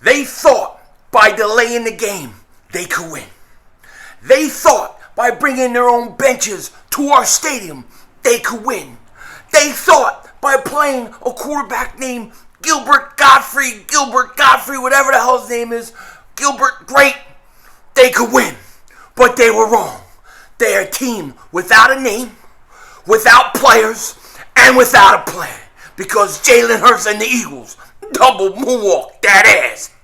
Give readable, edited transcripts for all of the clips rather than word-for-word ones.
They thought by delaying the game they could win. They thought by bringing their own benches to our stadium they could win. They thought by playing a quarterback named Gilbert Godfrey, whatever the hell his name is, Gilbert Great, they could win. But they were wrong. They're a team without a name, without players, and without a plan. Because Jalen Hurts and the Eagles double moonwalk that ass.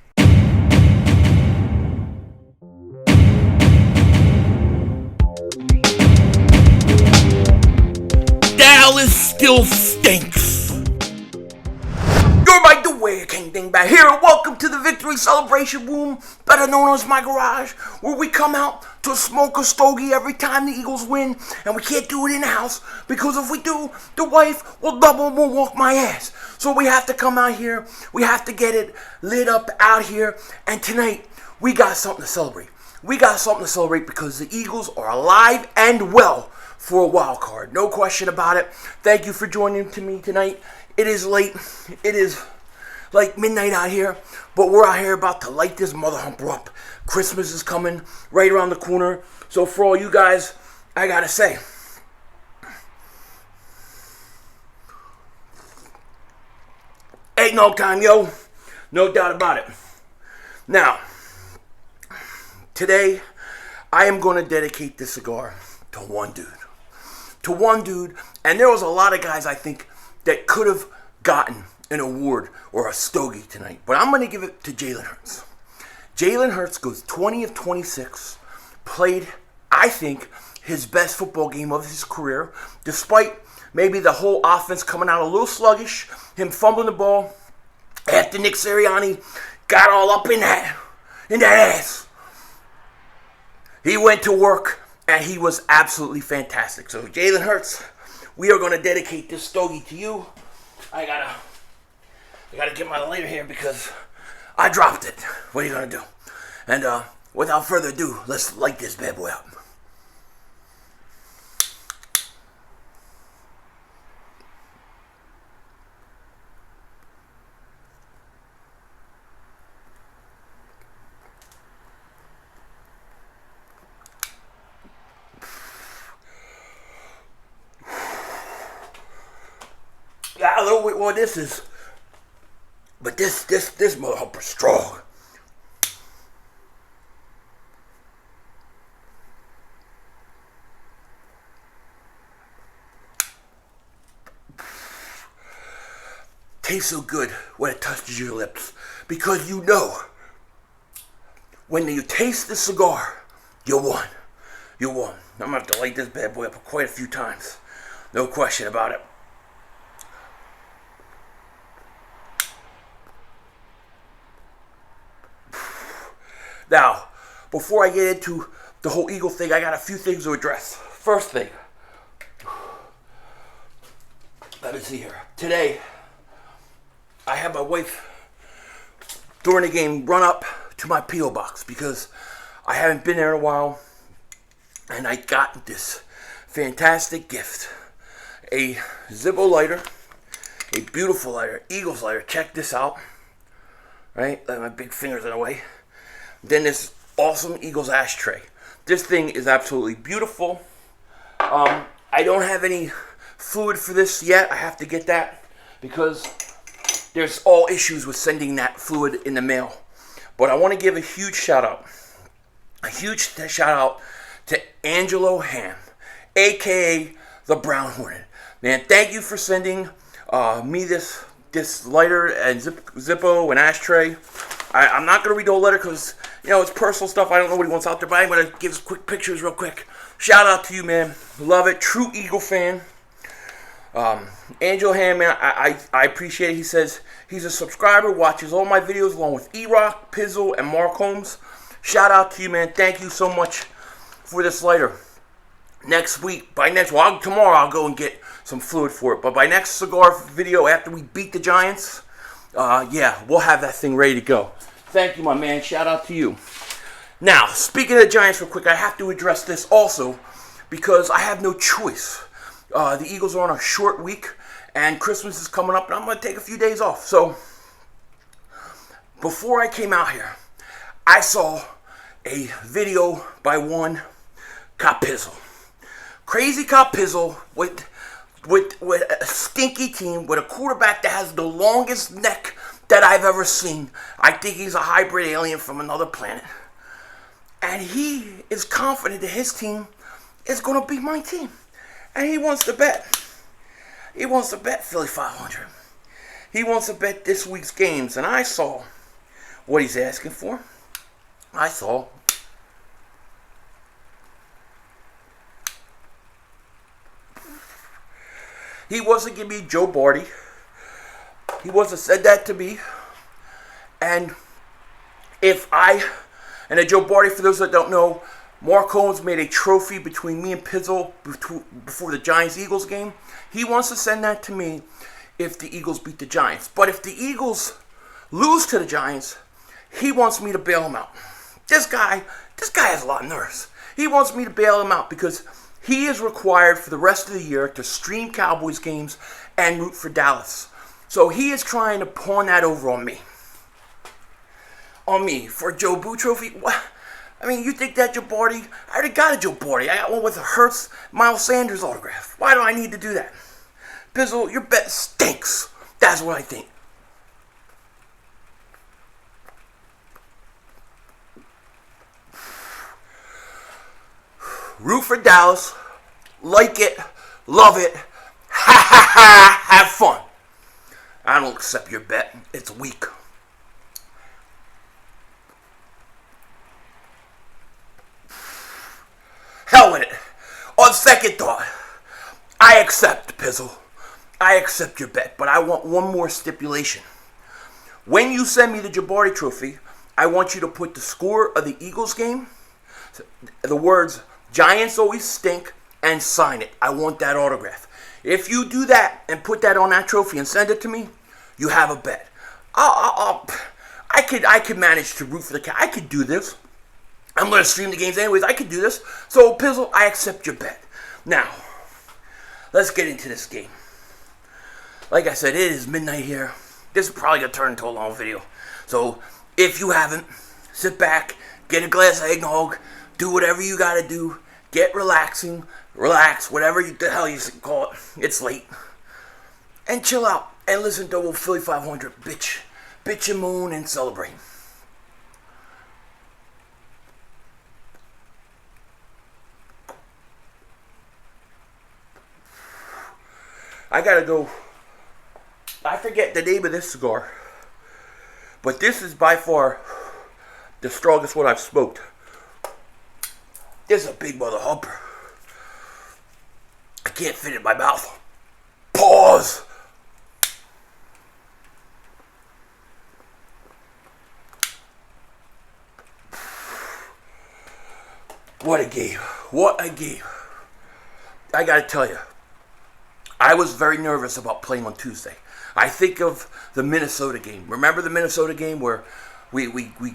Dallas still stinks. You're my Dwayne King Dingbat here, and welcome to the Victory Celebration Room, better known as my garage, where we come out to smoke a stogie every time the Eagles win, and we can't do it in the house, because if we do, the wife will double moonwalk my ass. So we have to come out here, we have to get it lit up out here, and tonight, we got something to celebrate. We got something to celebrate because the Eagles are alive and well for a wild card. No question about it. Thank you for joining me tonight. It is late. It is like midnight out here, but we're out here about to light this mother humper up. Christmas is coming right around the corner. So for all you guys, I gotta say, eggnog time, yo. No doubt about it. Now, today, I am going to dedicate this cigar to one dude. And there was a lot of guys, I think, that could have gotten an award or a stogie tonight. But I'm going to give it to Jalen Hurts. Jalen Hurts goes 20 of 26, played, I think, his best football game of his career, despite maybe the whole offense coming out a little sluggish, him fumbling the ball after Nick Sirianni got all up in that ass. He went to work, and he was absolutely fantastic. So, Jalen Hurts, we are going to dedicate this stogie to you. I gotta get my lighter here because I dropped it. What are you going to do? And without further ado, let's light this bad boy up. I don't know what this is, but this motherfucker's strong. Tastes so good when it touches your lips, because you know when you taste the cigar, you won. You won. I'm gonna have to light this bad boy up quite a few times, no question about it. Now, before I get into the whole Eagle thing, I got a few things to address. First thing, let me see here. Today, I had my wife, during the game, run up to my P.O. box because I haven't been there in a while, and I got this fantastic gift. A Zippo lighter, a beautiful lighter, Eagles lighter. Check this out. Right? Let my big fingers in the way. Then this awesome Eagles ashtray. This thing is absolutely beautiful. I don't have any fluid for this yet. I have to get that because there's all issues with sending that fluid in the mail. But I want to give a huge shout out. A huge shout out to Angelo Ham, a.k.a. the Brown Hornet. Man, thank you for sending me this lighter and Zippo and ashtray. I'm not going to read the whole letter because, you know, it's personal stuff. I don't know what he wants out there, but I'm going to give quick pictures real quick. Shout out to you, man. Love it. True Eagle fan. Angel Ham, man, I appreciate it. He says he's a subscriber, watches all my videos along with E-Rock, Pizzle, and Mark Holmes. Shout out to you, man. Thank you so much for this lighter. Next week, tomorrow I'll go and get some fluid for it. But by next cigar video, after we beat the Giants, yeah, we'll have that thing ready to go. Thank you, my man. Shout out to you. Now, speaking of the Giants real quick, I have to address this also because I have no choice. The Eagles are on a short week, and Christmas is coming up, and I'm going to take a few days off. So, before I came out here, I saw a video by one Pizzle. Crazy Pizzle with a stinky team, with a quarterback that has the longest neck that I've ever seen. I think he's a hybrid alien from another planet. And he is confident that his team is going to beat my team. And he wants to bet. He wants to bet Philly 500. He wants to bet this week's games. And I saw what he's asking for. I saw he wants to give me Joe Barty. He wants to said that to me. And and Joe Barty, for those that don't know, Mark Holmes made a trophy between me and Pizzle before the Giants-Eagles game. He wants to send that to me if the Eagles beat the Giants. But if the Eagles lose to the Giants, he wants me to bail him out. This guy has a lot of nerves. He wants me to bail him out because he is required for the rest of the year to stream Cowboys games and root for Dallas. So he is trying to pawn that over on me. On me for a Joe Boo trophy? What? I mean, you think that Joe Barty? I already got a Joe Barty. I got one with a Hurts, Miles Sanders autograph. Why do I need to do that? Pizzle, your bet stinks. That's what I think. Root for Dallas. Like it. Love it. Ha ha ha. Have fun. I don't accept your bet. It's weak. Hell with it. On second thought, I accept, Pizzle. I accept your bet, but I want one more stipulation. When you send me the Jabari trophy, I want you to put the score of the Eagles game, the words, Giants always stink, and sign it. I want that autograph. If you do that and put that on that trophy and send it to me, you have a bet. I could manage to root for the Cowboys. I could do this. I'm going to stream the games anyways. I could do this. So, Pizzle, I accept your bet. Now, let's get into this game. Like I said, it is midnight here. This is probably going to turn into a long video. So, if you haven't, sit back, get a glass of eggnog, do whatever you got to do, get relax, whatever the hell you call it. It's late. And chill out and listen to old Philly 500 bitch and moan and celebrate. I gotta go. I forget the name of this cigar, but this is by far the strongest one I've smoked. This is a big mother humper. I can't fit it in my mouth. Pause. What a game. What a game. I gotta tell you, I was very nervous about playing on Tuesday. I think of the Minnesota game. Remember the Minnesota game where we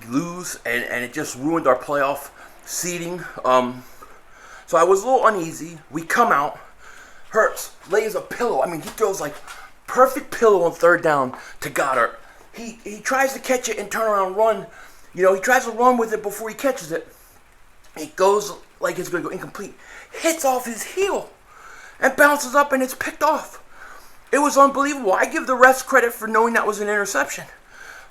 lose and it just ruined our playoff seeding? So I was a little uneasy. We come out. Hurts lays a pillow. I mean, he throws like perfect pillow on third down to Goddard. He tries to catch it and turn around and run. You know, he tries to run with it before he catches it. It goes like it's going to go incomplete. Hits off his heel and bounces up and it's picked off. It was unbelievable. I give the refs credit for knowing that was an interception.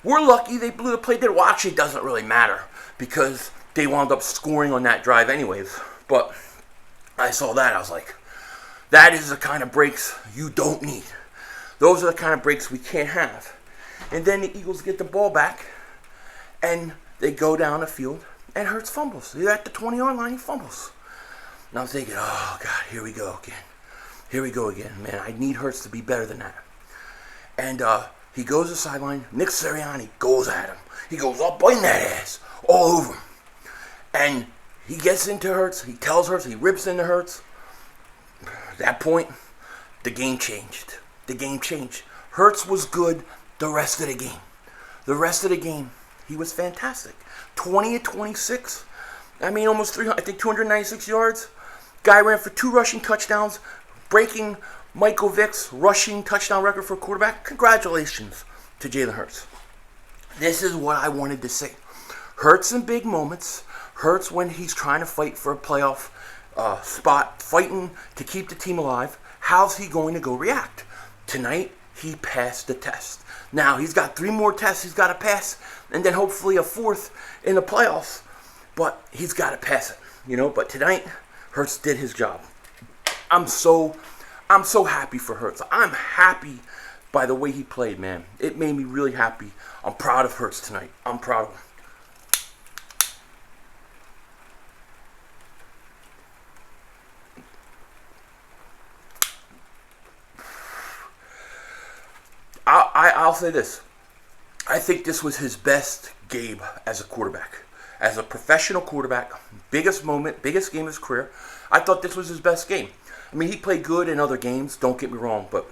We're lucky they blew the play dead. Well, actually, it doesn't really matter because they wound up scoring on that drive anyways. But I saw that. I was like, that is the kind of breaks you don't need. Those are the kind of breaks we can't have. And then the Eagles get the ball back and they go down the field and Hurts fumbles. They're at the 20-yard line, he fumbles. And I'm thinking, oh, God, here we go again. Here we go again. Man, I need Hurts to be better than that. And he goes to the sideline. Nick Sirianni goes at him. He goes up in that ass, all over him. And he gets into Hurts. He tells Hurts. He rips into Hurts. At that point, the game changed. The game changed. Hurts was good the rest of the game. The rest of the game, he was fantastic. 20-26. I mean, almost 296 yards. Guy ran for 2 rushing touchdowns, breaking Michael Vick's rushing touchdown record for a quarterback. Congratulations to Jalen Hurts. This is what I wanted to say. Hurts in big moments. Hurts when he's trying to fight for a playoff spot, fighting to keep the team alive. How's he going to go react? Tonight, he passed the test. Now, he's got 3 more tests he's got to pass, and then hopefully a 4th in the playoffs. But he's got to pass it, But tonight, Hurts did his job. I'm so happy for Hurts. I'm happy by the way he played, man. It made me really happy. I'm proud of Hurts tonight. I'm proud of him. I'll say this. I think this was his best game as a quarterback. As a professional quarterback, biggest moment, biggest game of his career. I thought this was his best game. I mean, he played good in other games, don't get me wrong, but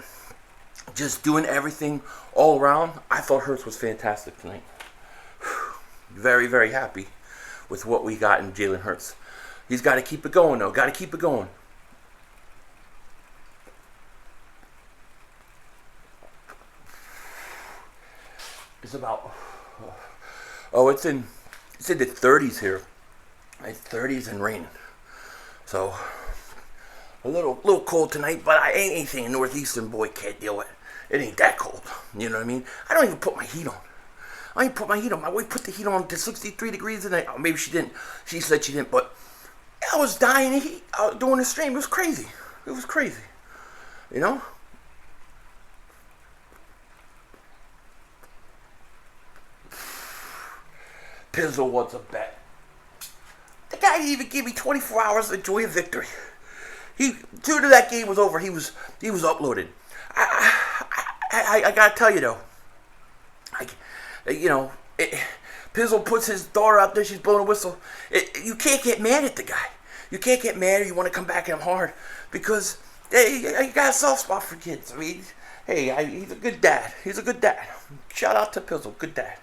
just doing everything all around, I thought Hurts was fantastic tonight. Very, very happy with what we got in Jalen Hurts. He's got to keep it going, though. Got to keep it going. It's about, it's in the 30s here. It's 30s and raining. So, a little cold tonight, but I ain't anything a northeastern boy can't deal with. It ain't that cold. You know what I mean? I don't even put my heat on. I ain't put my heat on. My wife put the heat on to 63 degrees tonight. Oh, maybe she didn't. She said she didn't, but I was dying of heat doing the stream. It was crazy. It was crazy. Pizzle wants a bet. The guy didn't even give me 24 hours to enjoy a victory. Soon as that game was over, he was uploaded. I gotta tell you though, Pizzle puts his daughter out there. She's blowing a whistle. You can't get mad at the guy. You can't get mad or you want to come back at him hard because you got a soft spot for kids. I mean, hey, he's a good dad. He's a good dad. Shout out to Pizzle, good dad.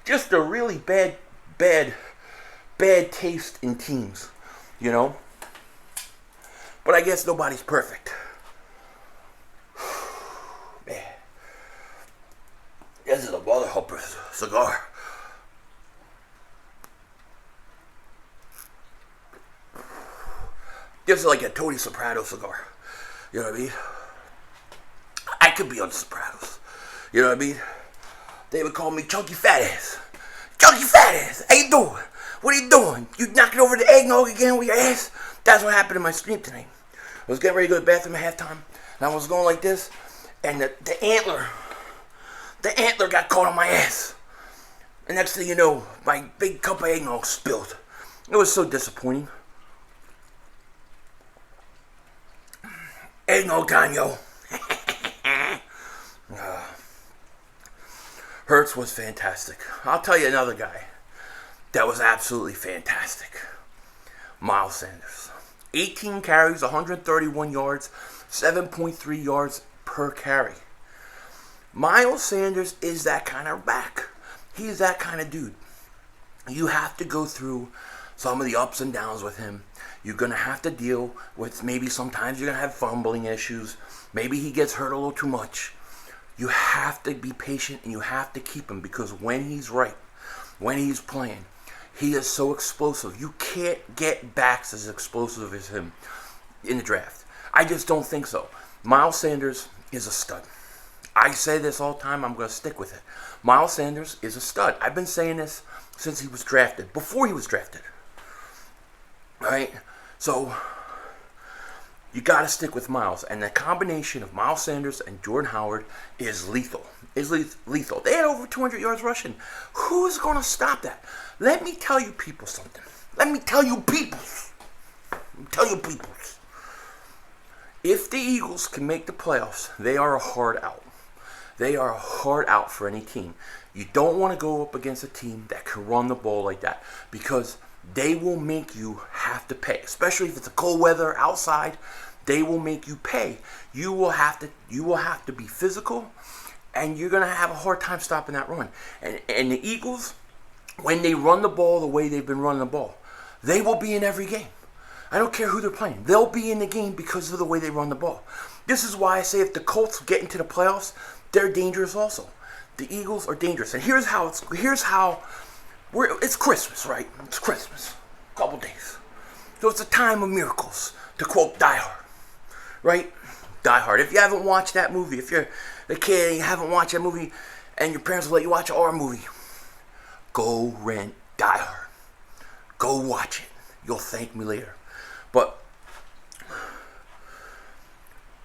Just a really bad taste in teams, But I guess nobody's perfect. Man, this is a mother helper cigar. This is like a Tony Soprano cigar. You know what I mean? I could be on Sopranos. You know what I mean? They would call me Chunky Fat Ass. Chunky Fat Ass. How you doing? What are you doing? You knocking over the eggnog again with your ass? That's what happened in my stream tonight. I was getting ready to go to the bathroom at halftime, and I was going like this, and the antler got caught on my ass. And next thing you know, my big cup of eggnog spilled. It was so disappointing. Eggnog time, yo. Hurts was fantastic. I'll tell you another guy that was absolutely fantastic. Miles Sanders. 18 carries, 131 yards, 7.3 yards per carry. Miles Sanders is that kind of back. He's that kind of dude. You have to go through some of the ups and downs with him. You're going to have to deal with maybe sometimes you're going to have fumbling issues. Maybe he gets hurt a little too much. You have to be patient and you have to keep him because when he's right, when he's playing, he is so explosive. You can't get backs as explosive as him in the draft. I just don't think so. Miles Sanders is a stud. I say this all the time. I'm going to stick with it. Miles Sanders is a stud. I've been saying this since he was drafted, before he was drafted. All right? So you got to stick with Miles. And the combination of Miles Sanders and Jordan Howard is lethal. Lethal. They had over 200 yards rushing. Who's going to stop that? Let me tell you people something. Let me tell you people. If the Eagles can make the playoffs, they are a hard out. They are a hard out for any team. You don't want to go up against a team that can run the ball like that because they will make you have to pay, especially if it's a cold weather outside. They will make you pay. You will have to be physical, and you're gonna have a hard time stopping that run. And the Eagles, when they run the ball the way they've been running the ball, they will be in every game. I don't care who they're playing. They'll be in the game because of the way they run the ball. This is why I say if the Colts get into the playoffs, they're dangerous also. The Eagles are dangerous. And it's Christmas, right? It's Christmas. A couple days. So it's a time of miracles, to quote Die Hard. Right? Die Hard. If you haven't watched that movie, if you're a kid and you haven't watched that movie and your parents will let you watch a horror movie, go rent Die Hard. Go watch it. You'll thank me later. But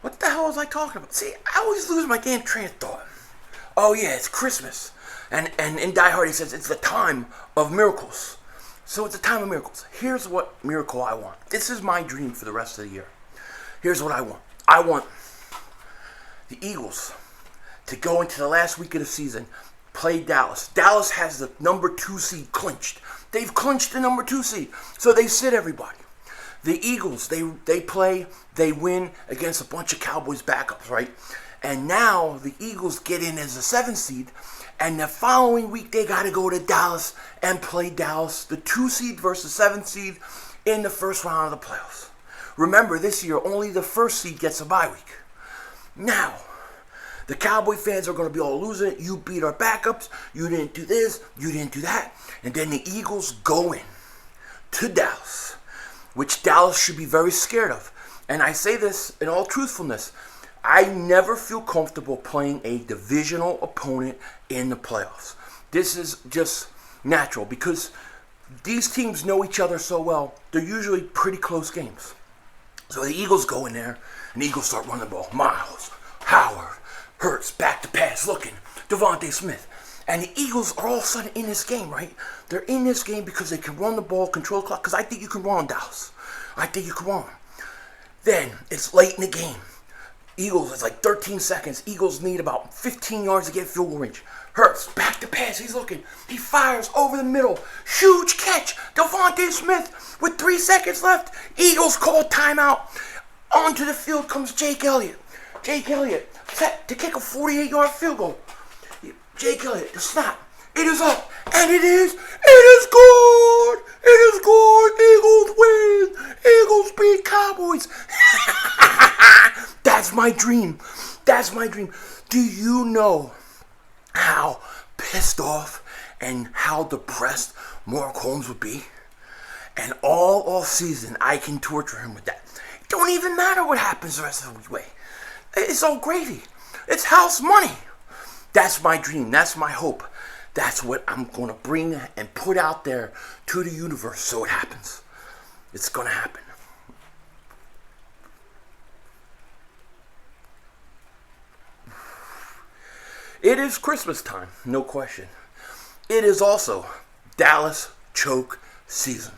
what the hell was I talking about? See, I always lose my damn train of thought. Oh yeah, it's Christmas. And in Die Hard he says it's the time of miracles. So it's a time of miracles. Here's what miracle I want. This is my dream for the rest of the year. Here's what I want. I want the Eagles to go into the last week of the season, play Dallas. Dallas has the number 2 seed clinched. They've clinched the number 2 seed. So they sit everybody. The Eagles, they play, they win against a bunch of Cowboys backups, right? And now the Eagles get in as a 7 seed, and the following week they got to go to Dallas and play Dallas, the 2 seed versus 7 seed in the first round of the playoffs. Remember, this year only the 1st seed gets a bye week. Now, the Cowboy fans are going to be all losing it. You beat our backups. You didn't do this. You didn't do that. And then the Eagles go in to Dallas, which Dallas should be very scared of. And I say this in all truthfulness. I never feel comfortable playing a divisional opponent in the playoffs. This is just natural because these teams know each other so well. They're usually pretty close games. So the Eagles go in there, and the Eagles start running the ball. Miles, Howard, Hurts, back to pass, looking, Devontae Smith. And the Eagles are all of a sudden in this game, right? They're in this game because they can run the ball, control the clock, because I think you can run Dallas. I think you can run. Then, it's late in the game. Eagles, it's like 13 seconds. Eagles need about 15 yards to get field goal range. Hurts, back to pass, he's looking. He fires over the middle. Huge catch. Devontae Smith with 3 seconds left. Eagles call timeout. Onto the field comes Jake Elliott. Jake Elliott set to kick a 48-yard field goal. Jake Elliott, the snap. It is up, and it is good. It is good. Eagles win. Eagles beat Cowboys. That's my dream. That's my dream. Do you know how pissed off and how depressed Mark Holmes would be? And all off season, I can torture him with that. It don't even matter what happens the rest of the way. It's all gravy. It's house money. That's my dream. That's my hope. That's what I'm going to bring and put out there to the universe so it happens. It's going to happen. It is Christmas time, no question. It is also Dallas choke season.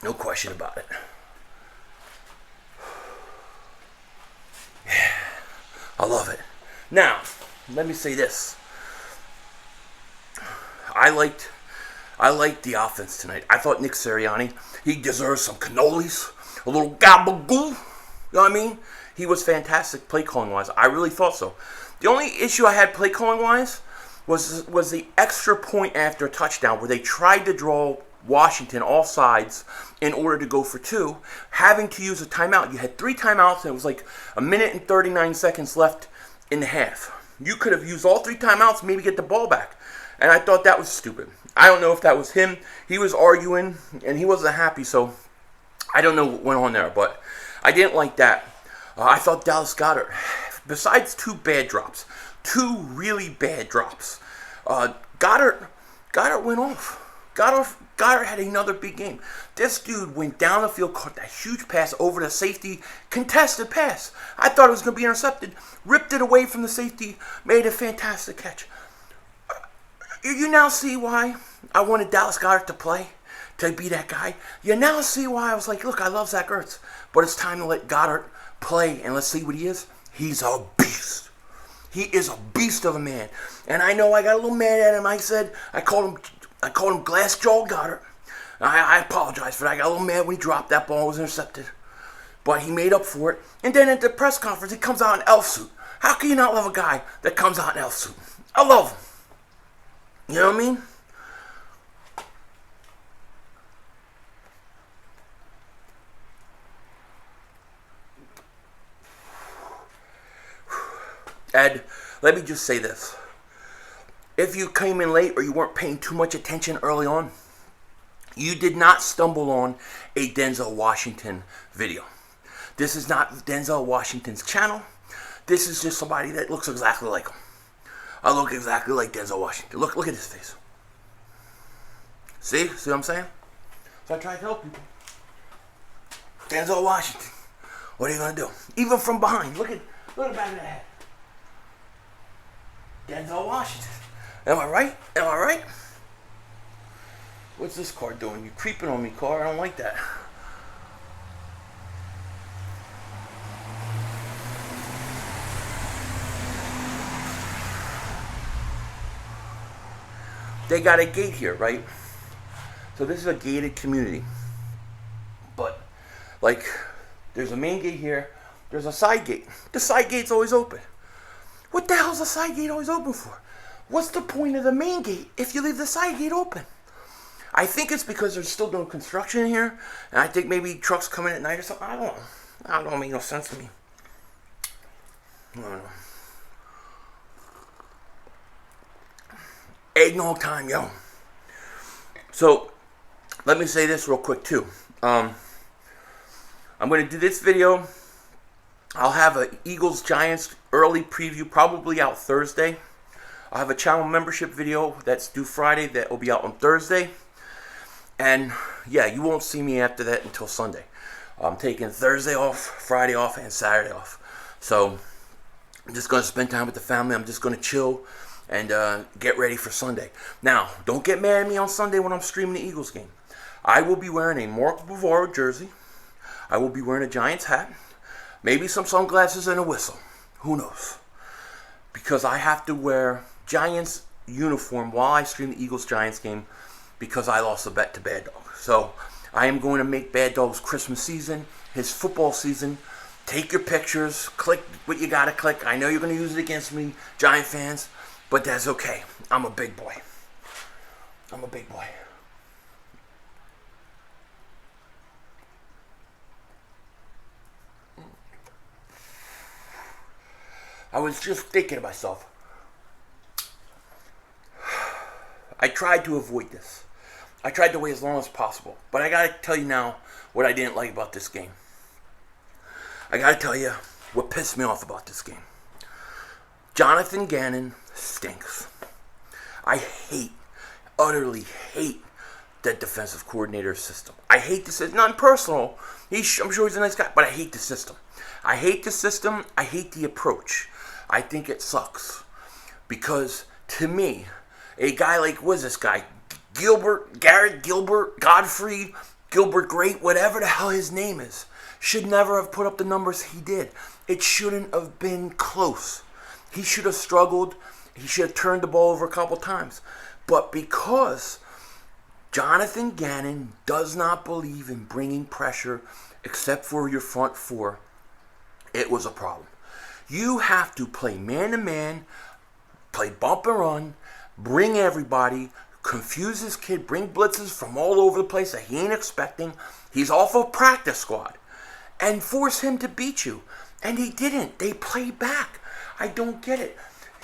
No question about it. Yeah, I love it. Now, let me say this. I liked the offense tonight. I thought Nick Sirianni, he deserves some cannolis, a little gabagoo. You know what I mean? He was fantastic play calling wise. I really thought so. The only issue I had play calling wise was the extra point after a touchdown where they tried to draw Washington off sides in order to go for 2, having to use a timeout. You had 3 timeouts and it was like 1 minute and 39 seconds left in the half. You could have used all 3 timeouts, maybe get the ball back. And I thought that was stupid. I don't know if that was him. He was arguing and he wasn't happy, so I don't know what went on there, but I didn't like that. I thought Dallas Goedert, besides 2 bad drops, 2 really bad drops, Goddard went off. Goddard had another big game. This dude went down the field, caught that huge pass over the safety, contested pass. I thought it was going to be intercepted, ripped it away from the safety, made a fantastic catch. You now see why I wanted Dallas Goedert to play, to be that guy. You now see why I was like, look, I love Zach Ertz, but it's time to let Goddard play, and let's see what he is. He's a beast. He is a beast of a man. And I know I got a little mad at him. I called him Glass Jaw Goddard. I apologize for that. I got a little mad when he dropped that ball, was intercepted. But he made up for it. And then at the press conference, he comes out in elf suit. How can you not love a guy that comes out in elf suit? I love him. You know what I mean? And let me just say this. If you came in late or you weren't paying too much attention early on, you did not stumble on a Denzel Washington video. This is not Denzel Washington's channel. This is just somebody that looks exactly like him. I look exactly like Denzel Washington. Look at his face. See what I'm saying? So I try to tell people, Denzel Washington, what are you gonna do? Even from behind, look at the back of the head. Denzel Washington. Am I right? Am I right? What's this car doing? You're creeping on me, car. I don't like that. They got a gate here, right? So this is a gated community. But, like, there's a main gate here. There's a side gate. The side gate's always open. What the hell's the side gate always open for? What's the point of the main gate if you leave the side gate open? I think it's because they're still doing construction here. And I think maybe trucks come in at night or something. I don't know. That don't make no sense to me. I don't know. Eggnog time, yo. So, let me say this real quick, too. I'm going to do this video. I'll have an Eagles-Giants early preview, probably out Thursday. I'll have a channel membership video that's due Friday that will be out on Thursday. And, yeah, you won't see me after that until Sunday. I'm taking Thursday off, Friday off, and Saturday off. So, I'm just going to spend time with the family. I'm just going to chill and get ready for Sunday. Now, don't get mad at me on Sunday when I'm streaming the Eagles game. I will be wearing a Mark Bavaro jersey. I will be wearing a Giants hat. Maybe some sunglasses and a whistle. Who knows? Because I have to wear Giants uniform while I stream the Eagles-Giants game because I lost a bet to Bad Dog. So, I am going to make Bad Dog's Christmas season, his football season. Take your pictures. Click what you gotta click. I know you're going to use it against me, Giant fans. But that's okay. I'm a big boy. I'm a big boy. I was just thinking to myself, I tried to avoid this. I tried to wait as long as possible. But I gotta tell you now what I didn't like about this game. I gotta tell you what pissed me off about this game. Jonathan Gannon stinks. I utterly hate that defensive coordinator system. I hate this. It's not personal. I'm sure he's a nice guy, but I hate the system. I hate the system. I hate the approach. I think it sucks. Because, to me, a guy like, what is this guy? Garrett Gilbert, Godfrey, Gilbert Great, whatever the hell his name is, should never have put up the numbers he did. It shouldn't have been close. He should have struggled. He should have turned the ball over a couple times. But because Jonathan Gannon does not believe in bringing pressure except for your front four, it was a problem. You have to play man-to-man, play bump and run, bring everybody, confuse this kid, bring blitzes from all over the place that he ain't expecting. He's off of practice squad. And force him to beat you. And he didn't. They played back. I don't get it.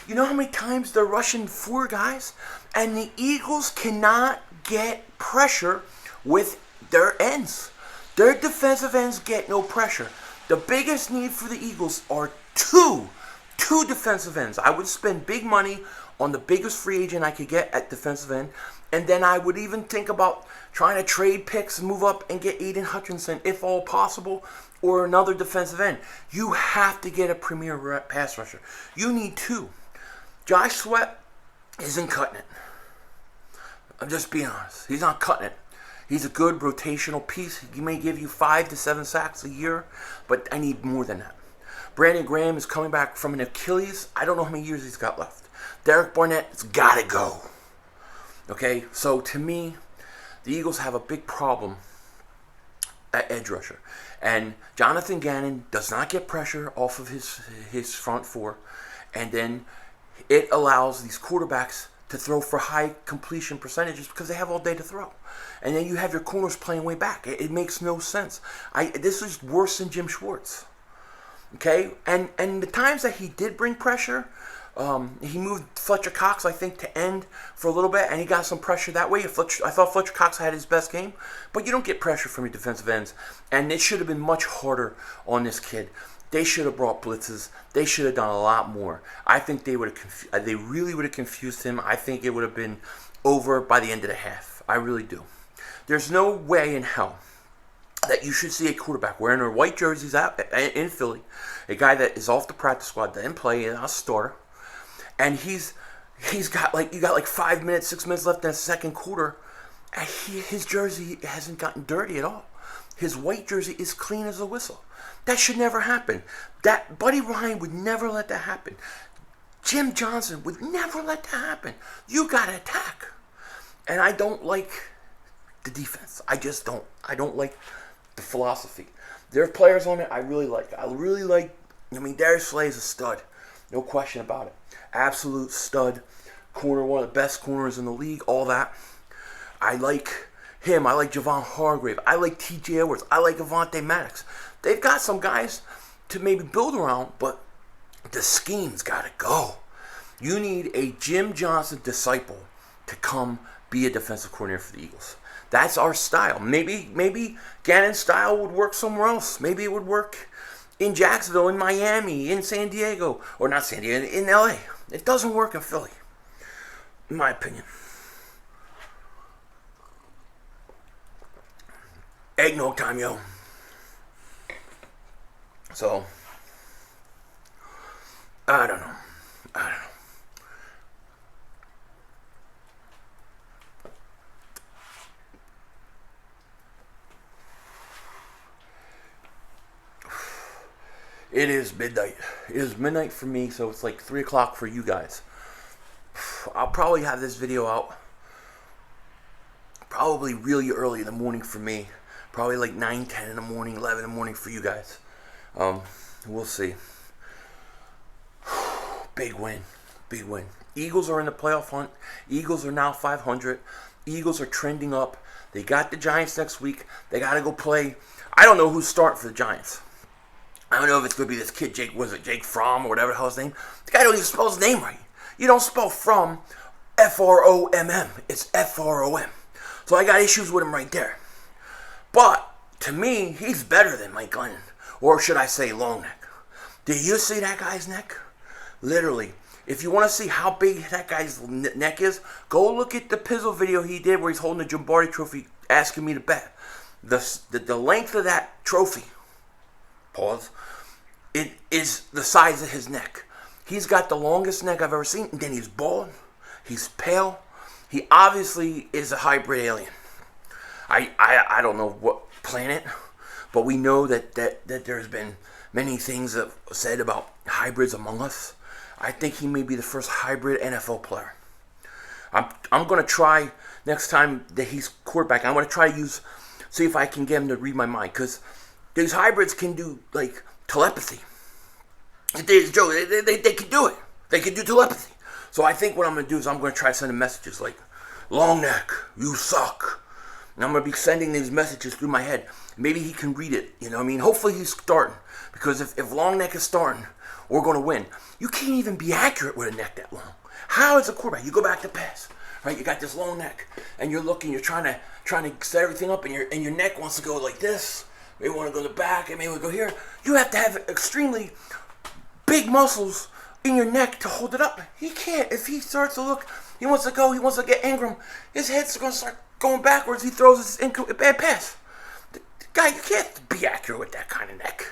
You know how many times they're rushing four guys? And the Eagles cannot get pressure with their ends. Their defensive ends get no pressure. The biggest need for the Eagles are two defensive ends. I would spend big money on the biggest free agent I could get at defensive end. And then I would even think about trying to trade picks and move up and get Aiden Hutchinson, if all possible, or another defensive end. You have to get a premier pass rusher. You need two. Josh Sweat isn't cutting it. I'm just being honest. He's not cutting it. He's a good rotational piece. He may give you 5 to 7 sacks a year, but I need more than that. Brandon Graham is coming back from an Achilles. I don't know how many years he's got left. Derek Barnett's got to go. Okay, so to me, the Eagles have a big problem at edge rusher. And Jonathan Gannon does not get pressure off of his front four. And then it allows these quarterbacks to throw for high completion percentages because they have all day to throw. And then you have your corners playing way back. It makes no sense. This is worse than Jim Schwartz. Okay, and the times that he did bring pressure, he moved Fletcher Cox, I think, to end for a little bit, and he got some pressure that way. I thought Fletcher Cox had his best game, but you don't get pressure from your defensive ends, and it should have been much harder on this kid. They should have brought blitzes. They should have done a lot more. I think they really would have confused him. I think it would have been over by the end of the half. I really do. There's no way in hell that you should see a quarterback wearing their white jerseys out in Philly, a guy that is off the practice squad, didn't play, and a starter, and he's got like, you got like 5 minutes, 6 minutes left in the second quarter, and his jersey hasn't gotten dirty at all. His white jersey is clean as a whistle. That should never happen. That Buddy Ryan would never let that happen. Jim Johnson would never let that happen. You got to attack. And I don't like the defense. I just don't. I don't like the philosophy. There are players on it I really like. Darius Slay is a stud. No question about it. Absolute stud. Corner, one of the best corners in the league. All that. I like him. I like Javon Hargrave. I like T.J. Edwards. I like Avonte Maddox. They've got some guys to maybe build around, but the scheme's got to go. You need a Jim Johnson disciple to come be a defensive coordinator for the Eagles. That's our style. Maybe Gannon's style would work somewhere else. Maybe it would work in Jacksonville, in Miami, in San Diego, or not San Diego, in LA. It doesn't work in Philly, in my opinion. Eggnog time, yo. So, I don't know. It is midnight. It is midnight for me, so it's like 3 o'clock for you guys. I'll probably have this video out probably really early in the morning for me. Probably like 9, 10 in the morning, 11 in the morning for you guys. We'll see. Big win. Big win. Eagles are in the playoff hunt. Eagles are now 500. Eagles are trending up. They got the Giants next week. They got to go play. I don't know who's starting for the Giants. I don't know if it's going to be this kid, Jake Fromm or whatever the hell his name. The guy don't even spell his name right. You don't spell Fromm F-R-O-M-M. It's F-R-O-M. So I got issues with him right there. But, to me, he's better than Mike Glennon. Or should I say long neck. Do you see that guy's neck? Literally. If you want to see how big that guy's neck is, go look at the Pizzle video he did where he's holding the Jumbardi trophy asking me to bet. The length of that trophy, pause, it is the size of his neck. He's got the longest neck I've ever seen, and then he's bald, he's pale. He obviously is a hybrid alien. I don't know what planet, but we know that there's been many things that said about hybrids among us. I think he may be the first hybrid NFL player. I'm going to try next time that he's quarterback. I'm going to try to see if I can get him to read my mind, because these hybrids can do like telepathy. They can do it. They can do telepathy. So I think what I'm going to do is I'm going to try sending messages like, long neck, you suck. And I'm going to be sending these messages through my head. Maybe he can read it. You know what I mean? Hopefully he's starting. Because if long neck is starting, we're going to win. You can't even be accurate with a neck that long. How is a quarterback? You go back to pass. Right? You got this long neck. And you're looking, you're trying to set everything up. And your neck wants to go like this. Maybe want to go to the back. And maybe go here. You have to have extremely big muscles in your neck to hold it up. He can't. If he starts to look, he wants to go, he wants to get Ingram. His head's going to start going backwards. He throws a bad pass. The guy, you can't be accurate with that kind of neck.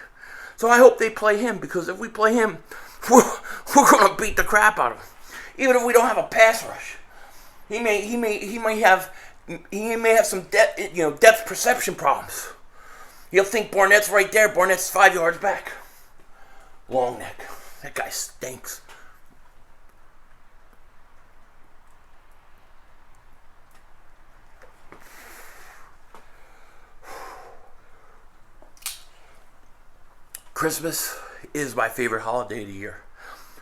So I hope they play him, because if we play him, we're going to beat the crap out of him. Even if we don't have a pass rush, he may have some depth perception problems. He'll think Barnett's right there. Barnett's 5 yards back. Long neck. That guy stinks. Christmas is my favorite holiday of the year.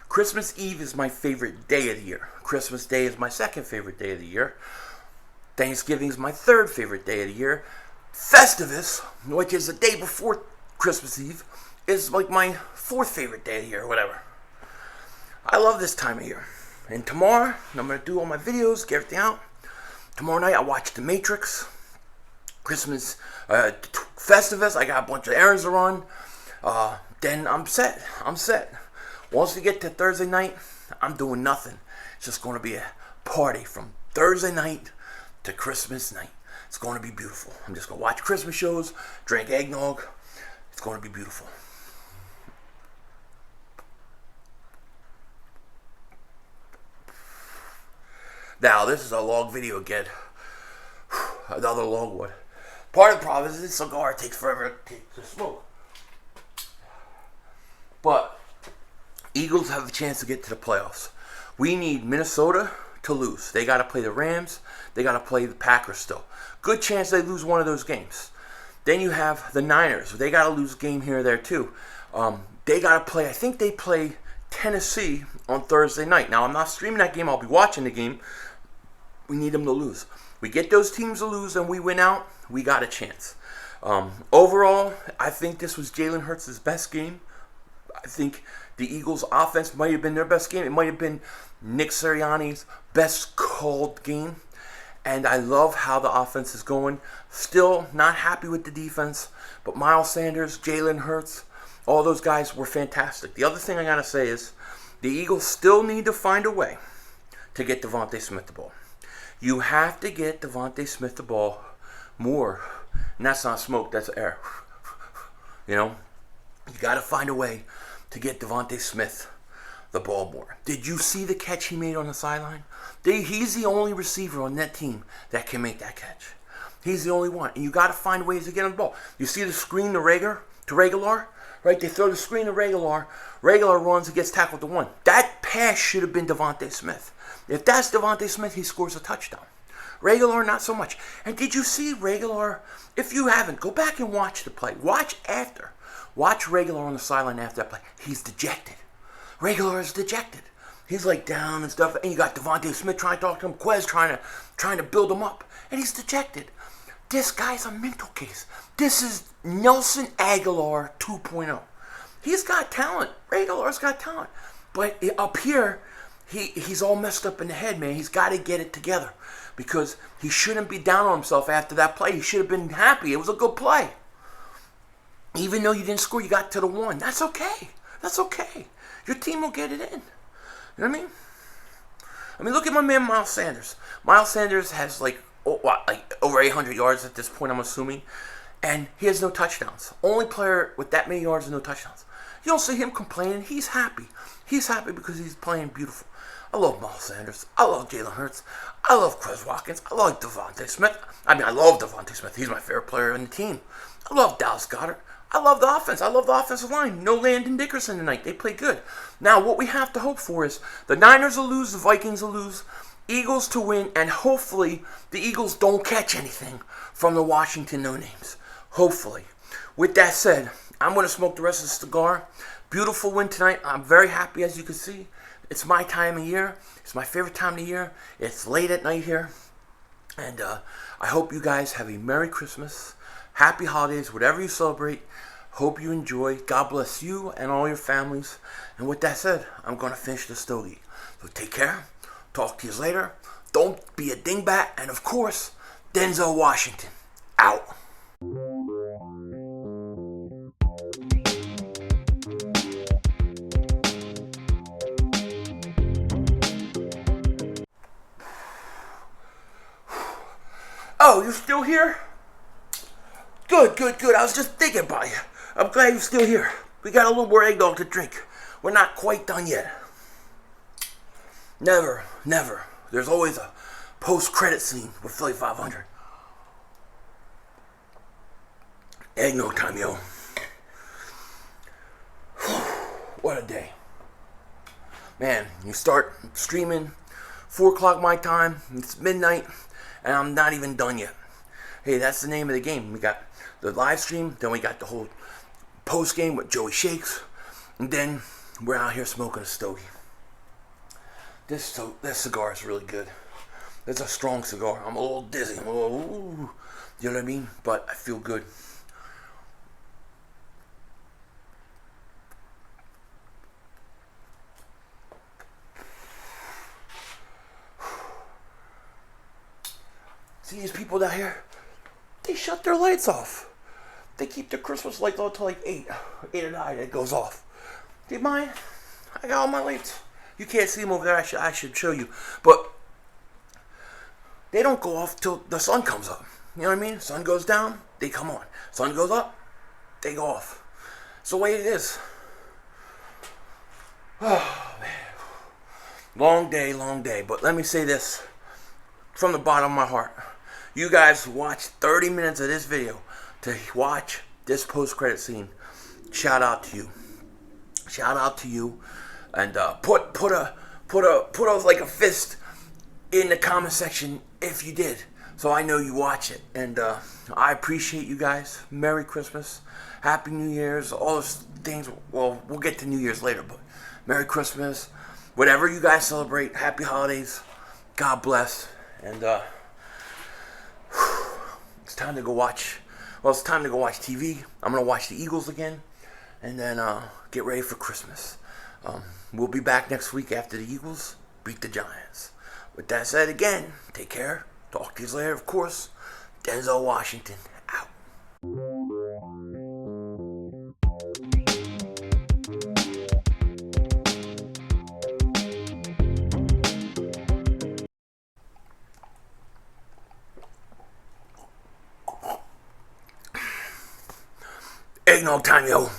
Christmas Eve is my favorite day of the year. Christmas Day is my second favorite day of the year. Thanksgiving is my third favorite day of the year. Festivus, which is the day before Christmas Eve, is like my fourth favorite day of the year, or whatever. I love this time of year. And tomorrow, I'm going to do all my videos, get everything out. Tomorrow night, I watch The Matrix, Christmas, Festivus. I got a bunch of errands to run. Then I'm set. Once we get to Thursday night, I'm doing nothing. It's just going to be a party from Thursday night to Christmas night. It's going to be beautiful. I'm just going to watch Christmas shows, drink eggnog. It's going to be beautiful. Now, this is a long video again. Another long one. Part of the problem is this cigar takes forever to smoke. But Eagles have a chance to get to the playoffs. We need Minnesota to lose. They got to play the Rams. They got to play the Packers still. Good chance they lose one of those games. Then you have the Niners. They got to lose a game here or there too. They got to play, I think they play Tennessee on Thursday night. Now, I'm not streaming that game. I'll be watching the game. We need them to lose. We get those teams to lose and we win out, we got a chance. Overall, I think this was Jalen Hurts' best game. I think the Eagles' offense might have been their best game. It might have been Nick Sirianni's best called game. And I love how the offense is going. Still not happy with the defense. But Miles Sanders, Jalen Hurts, all those guys were fantastic. The other thing I got to say is the Eagles still need to find a way to get Devontae Smith the ball. You have to get Devontae Smith the ball more. And that's not smoke, that's air. You know? You got to find a way to get Devontae Smith the ball more. Did you see the catch he made on the sideline? He's the only receiver on that team that can make that catch. He's the only one. And you got to find ways to get him the ball. You see the screen to Reagor? Right? They throw the screen to Reagor. Reagor runs and gets tackled to one. That pass should have been Devontae Smith. If that's Devontae Smith, he scores a touchdown. Reagor, not so much. And did you see Reagor? If you haven't, go back and watch the play. Watch after. Watch Reagor on the sideline after that play. He's dejected. Reagor is dejected. He's like down and stuff. And you got Devontae Smith trying to talk to him. Quez trying to build him up. And he's dejected. This guy's a mental case. This is Nelson Aguilar 2.0. He's got talent. Reagor's got talent. But up here, he's all messed up in the head, man. He's got to get it together. Because he shouldn't be down on himself after that play. He should have been happy. It was a good play. Even though you didn't score, you got to the one. That's okay. That's okay. Your team will get it in. You know what I mean? Look at my man Miles Sanders. Miles Sanders has like over 800 yards at this point, I'm assuming. And he has no touchdowns. Only player with that many yards and no touchdowns. You don't see him complaining. He's happy. He's happy because he's playing beautiful. I love Miles Sanders. I love Jalen Hurts. I love Chris Watkins. I like Devontae Smith. I love Devontae Smith. He's my favorite player on the team. I love Dallas Goedert. I love the offense. I love the offensive line. No Landon Dickerson tonight. They play good. Now, what we have to hope for is the Niners will lose, the Vikings will lose, Eagles to win, and hopefully the Eagles don't catch anything from the Washington no-names. Hopefully. With that said, I'm going to smoke the rest of the cigar. Beautiful win tonight. I'm very happy, as you can see. It's my time of year. It's my favorite time of year. It's late at night here. And I hope you guys have a Merry Christmas, Happy Holidays, whatever you celebrate. Hope you enjoy. God bless you and all your families. And with that said, I'm going to finish the stogie. So take care. Talk to you later. Don't be a dingbat. And of course, Denzel Washington. Out. Oh, you still here? Good. I was just thinking about you. I'm glad you're still here. We got a little more eggnog to drink. We're not quite done yet. Never. There's always a post-credit scene with Philly 500. Eggnog time, yo. What a day. Man, you start streaming 4 o'clock my time. It's midnight. And I'm not even done yet. Hey, that's the name of the game. We got the live stream, then we got the whole post game with Joey Shakes, and then we're out here smoking a stogie. This cigar is really good. It's a strong cigar. I'm a little dizzy. Ooh, you know what I mean? But I feel good. See these people down here? They shut their lights off. They keep their Christmas lights on until like 8 or 9. It goes off. Do you mind? I got all my lights. You can't see them over there. I should show you. But they don't go off till the sun comes up. You know what I mean? Sun goes down, they come on. Sun goes up, they go off. It's the way it is. Oh, man. Long day. But let me say this from the bottom of my heart. You guys watch 30 minutes of this video to watch this post-credit scene. Shout out to you. Shout out to you. And put like a fist in the comment section if you did, so I know you watch it. And I appreciate you guys. Merry Christmas, Happy New Year's, all those things. Well, we'll get to New Year's later, but Merry Christmas, whatever you guys celebrate. Happy holidays. God bless. And it's time to go watch. Well, it's time to go watch TV. I'm gonna watch the Eagles again, and then get ready for Christmas. We'll be back next week after the Eagles beat the Giants. With that said, again, take care. Talk to you later, of course. Denzel Washington, out. Eggnog time, yo.